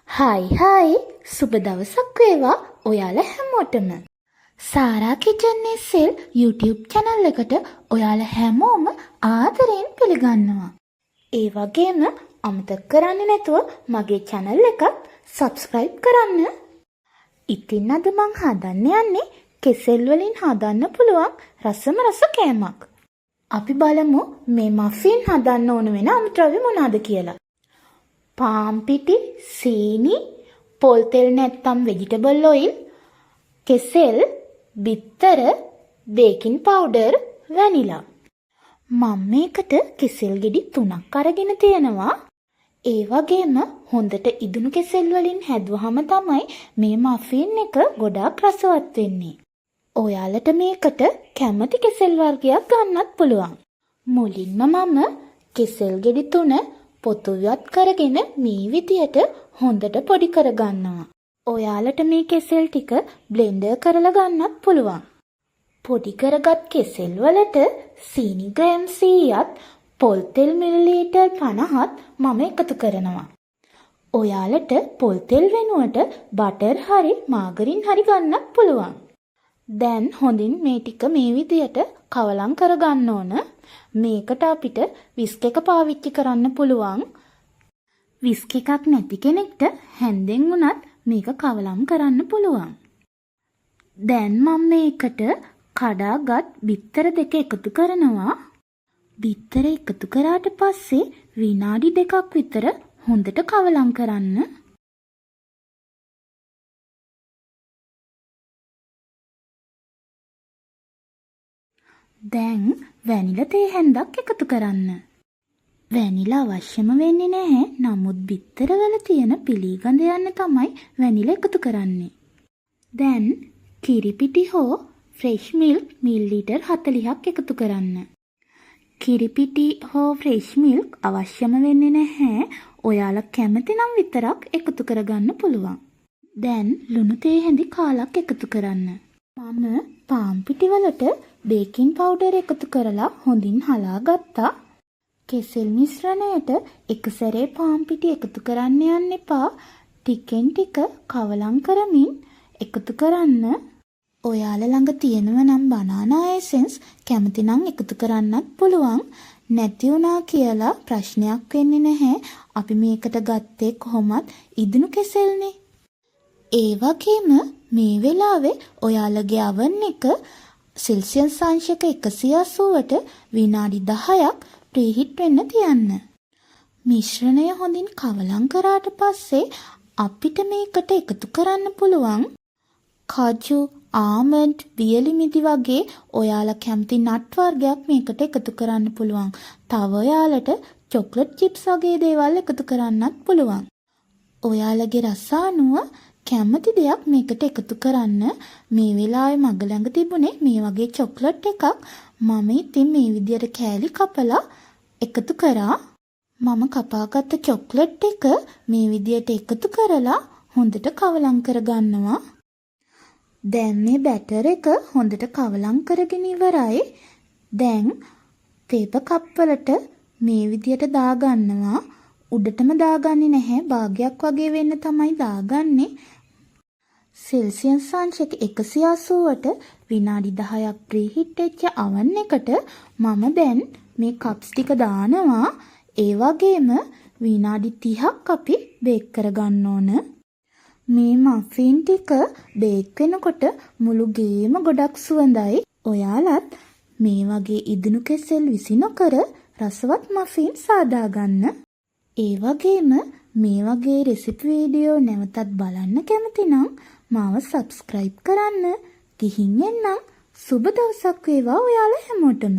Hi සුබ දවසක් වේවා ඔයාලා හැමෝටම. සාරා කිචන් SL YouTube channel එකට ඔයාලා හැමෝම ආදරයෙන් පිළිගන්නවා. ඒ වගේම අමතක කරන්නේ නැතුව මගේ channel එකත් subscribe කරන්න. ඉතින් අද මං හදන්න යන්නේ කෙසෙල් වලින් හදන්න පුළුවන් රසම රස කෑමක්. අපි බලමු මේ මෆින් හදන්න ඕන වෙන අමුද්‍රව්‍ය මොනවාද කියලා. පාන් පිටි, සීනි, පොල් තෙල් නැත්නම් vegetable oil, කෙසෙල්, බිත්තර, බේකින් පවුඩර්, වැනිලා. මම මේකට කෙසෙල් ගෙඩි 3ක් අරගෙන තියෙනවා. ඒ වගේම හොඳට ඉදුණු කෙසෙල් වලින් හැදුවහම තමයි මේ මෆින් එක ගොඩාක් රසවත් වෙන්නේ. ඔයාලට මේකට කැමති කෙසෙල් වර්ගයක් ගන්නත් පුළුවන්. මුලින්ම මම කෙසෙල් ගෙඩි 3 පොතුවියත් කරගෙන මේ විදියට හොඳට පොඩි කරගන්නවා. ඔයාලට මේ කෙසෙල් ටික බ්ලෙන්ඩර් කරලා ගන්නත් පුළුවන්. පොඩි කරගත් කෙසෙල් වලට සීනි ග්‍රෑම් 100ත් පොල් තෙල් මිලිලීටර් 50ත් මම එකතු කරනවා. ඔයාලට පොල් තෙල් වෙනුවට බටර් හරි මාගරින් හරි ගන්නත් පුළුවන්. දැන් හොඳින් මේ ටික මේ විදියට කවලම් කරගන්න ඕන. මේකට අපිට විස්ක් එක පාවිච්චි කරන්න පුළුවන්. විස්ක් එකක් නැති කෙනෙක්ට හැන්දෙන් උනත් මේක කවලම් කරන්න පුළුවන්. දැන් මම මේකට කඩාගත් බිත්තර දෙක එකතු කරනවා. බිත්තර එකතු කරාට පස්සේ විනාඩි 2ක් විතර හොඳට කවලම් කරන්න. දැන් වැනිලා තේ හැන්දක් එකතු කරන්න. වැනිලා අවශ්‍යම වෙන්නේ නැහැ. නමුත් බිත්තරවල තියෙන පිළිගඳ යන්න තමයි වැනිලා එකතු කරන්නේ. දැන් කිරි පිටි හෝ ෆ්‍රෙෂ් මිල්ක් මිලිලීටර් 40ක් එකතු කරන්න. කිරි පිටි හෝ ෆ්‍රෙෂ් මිල්ක් අවශ්‍යම වෙන්නේ නැහැ. ඔයාලා කැමති නම් විතරක් එකතු කරගන්න පුළුවන්. දැන් ලුණු තේ හැඳි කාලක් එකතු කරන්න. මම පාන් පිටි වලට බේකින් පවුඩර් එකතු කරලා හොඳින් හලා ගත්තා. කෙසෙල් මිශ්‍රණයට එක සැරේ පාන් පිටි එකතු කරන්න යන්න එපා. ටිකෙන් ටික කවලම් කරමින් එකතු කරන්න. ඔයාලා ළඟ තියෙනව නම් බනානා එසෙන්ස් කැමති නම් එකතු කරන්නත් පුළුවන්. නැති වුණා කියලා ප්‍රශ්නයක් වෙන්නේ නැහැ. අපි මේකට ගත්තේ කොහොමත් ඉදුණු කෙසෙල්නේ. ඒ වගේම මේ වෙලාවේ ඔයාලගේ oven එක සෙල්සියස් අංශක 180ට විනාඩි 10ක් ප්‍රීහීට් වෙන්න තියන්න. මිශ්‍රණය හොඳින් කවලම් කරාට පස්සේ අපිට මේකට එකතු කරන්න පුළුවන් කජු, ආමන්ඩ්, වියලි මිදි වගේ ඔයාලා කැමති නට් වර්ගයක් මේකට එකතු කරන්න පුළුවන්. තව ඔයාලට චොක්ලට් චිප්ස් වගේ දේවල් එකතු කරන්නත් පුළුවන්. ඔයාලගේ රස අනුව කැමති දෙයක් මේකට එකතු කරන්න. මේ වෙලාවේ මග ළඟ තිබුණේ මේ වගේ චොක්ලට් එකක්. මම ඉතින් මේ විදියට කෑලි කපලා එකතු කරා. මම කපාගත්ත චොක්ලට් එක මේ විදියට එකතු කරලා හොඳට කවලම් කරගන්නවා. දැන් මේ බැටර් එක හොඳට කවලම් කරගෙන ඉවරයි. දැන් පේපර් කප් වලට මේ විදියට දාගන්නවා. උඩටම දාගන්නේ නැහැ. භාගයක් වගේ වෙන්න තමයි දාගන්නේ. සෙල්සියස් අංශක 180ට විනාඩි 10ක් ප්‍රීහීට් වෙච්ච oven එකට මම දැන් මේ කප්ස් ටික දානවා. ඒ වගේම විනාඩි 30ක් අපි බේක් කරගන්න ඕන. මේ මෆින් ටික බේක් වෙනකොට මුළු ගේම ගොඩක් සුවඳයි. ඔයාලත් මේ වගේ ඉදුණු කෙසෙල් විසි නොකර රසවත් මෆින් සාදා ගන්න. ඒ වගේම මේ වගේ රෙසිපි වීඩියෝ නැවතත් බලන්න කැමති නම් මාව subscribe කරන්න. ගිහින් එන්නම්. සුබ දවසක් වේවා ඔයාලා හැමෝටම.